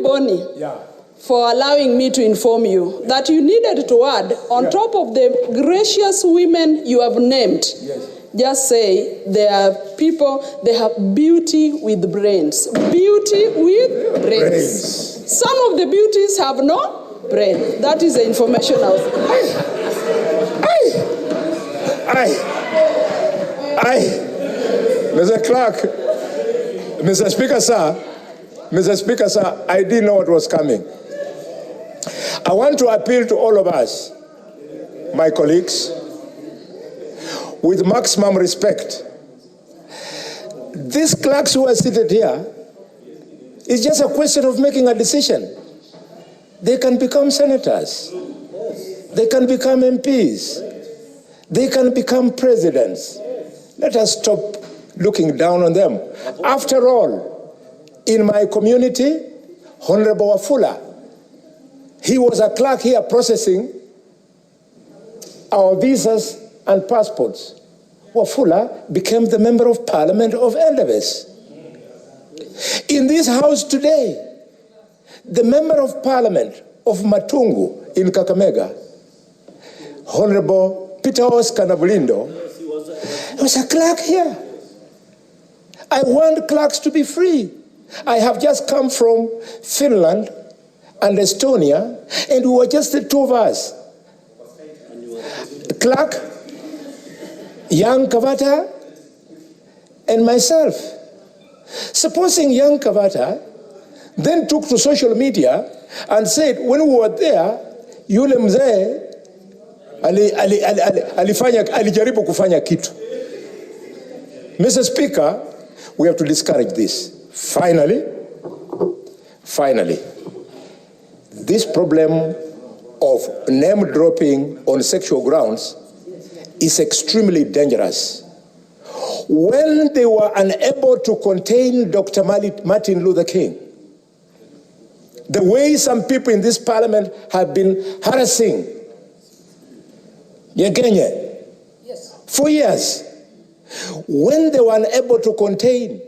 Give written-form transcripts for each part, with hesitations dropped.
Boni, Yeah. for allowing me to inform you that you needed to add, on top of the gracious women you have named, Yes. just say they are people, they have beauty with brains. Beauty with brains. Some of the beauties have no brain. That is the information of... Mr. Clark, Mr. Speaker, sir, I didn't know what was coming. I want to appeal to all of us, my colleagues, with maximum respect. These clerks who are seated here, it's just a question of making a decision. They can become senators. They can become MPs. They can become presidents. Let us stop looking down on them. After all, in my community, Honorable Wafula, he was a clerk here processing our visas and passports. Wafula became the Member of Parliament of Eldervis. In this house today, the Member of Parliament of Matungu in Kakamega, Honorable Peter Oscar Nabulindo, was a clerk here. I want clerks to be free. I have just come from Finland and Estonia, and we were just the two of us. Clerk, young Kavata, and myself. Supposing young Kavata then took to social media and said, when we were there, yule mzee alijaribu kufanya kitu. Mr. Speaker, we have to discourage this. Finally, this problem of name dropping on sexual grounds is extremely dangerous. When they were unable to contain Dr. Martin Luther King, the way some people in this parliament have been harassing Yake for years, when they were unable to contain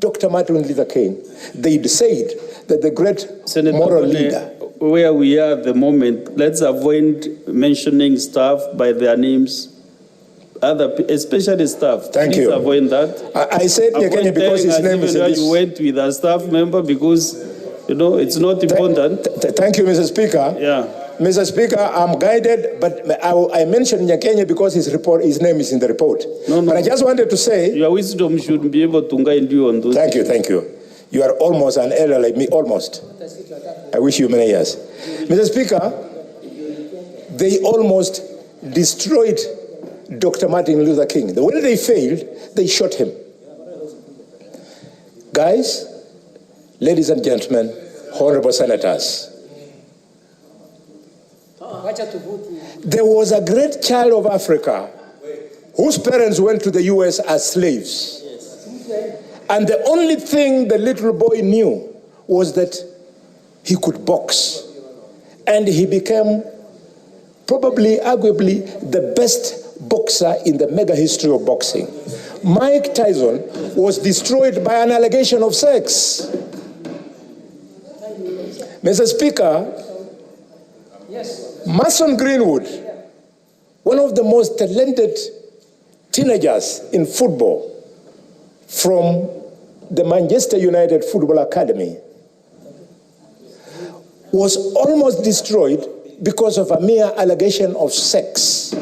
Dr. Martin Luther King, they said that the great Senator moral Boni, leader. Where we are at the moment, let's avoid mentioning staff by their names, especially staff. Thank you. Please avoid that. I said Yake because his name is in this. You went with a staff member because, you know, it's not important. Thank you, Mr. Speaker. Yeah. Mr. Speaker, I'm guided, but I mentioned Nyakenya because his name is in the report. No. But I just wanted to say... Your wisdom should be able to guide you on those. Thank you. You are almost an elder like me, almost. I wish you many years. Mr. Speaker, they almost destroyed Dr. Martin Luther King. The way they failed, they shot him. Guys, ladies and gentlemen, honorable senators, there was a great child of Africa whose parents went to the US as slaves. And the only thing the little boy knew was that he could box. And he became probably, arguably, the best boxer in the mega history of boxing. Mike Tyson was destroyed by an allegation of sex. Mr. Speaker, Mason Greenwood, one of the most talented teenagers in football from the Manchester United Football Academy, was almost destroyed because of a mere allegation of sex.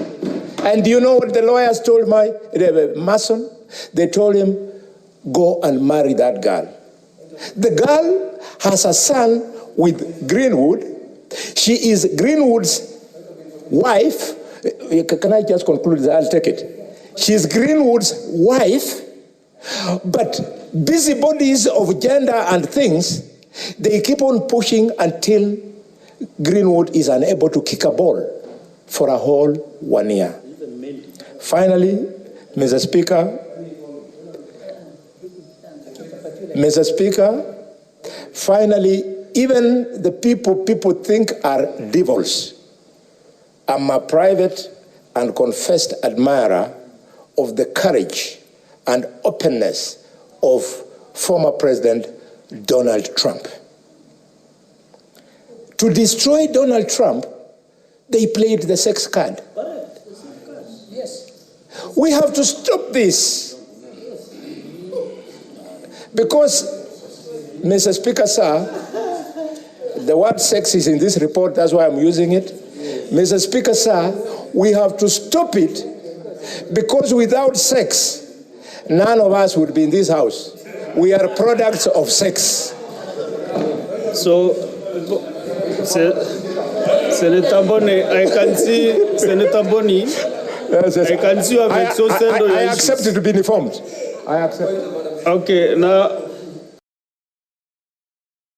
And do you know what the lawyers told Mason? They told him, go and marry that girl. The girl has a son with Greenwood. She is Greenwood's wife. Can I just conclude? I'll take it. She's Greenwood's wife, but busybodies of gender and things, they keep on pushing until Greenwood is unable to kick a ball for a whole 1 year. Finally, Mr. Speaker, finally, even the people think are devils. I'm a private and confessed admirer of the courage and openness of former President Donald Trump. To destroy Donald Trump, they played the sex card. Yes. We have to stop this. Because, Mr. Speaker, sir, the word sex is in this report, that's why I'm using it. Mr. Speaker, sir, we have to stop it, because without sex, none of us would be in this house. We are products of sex. So, Senator Boni, I can see, Senator Boni, Yes, yes. I can see you have exhausted all your I issues. accept to be informed. I accept. Okay, now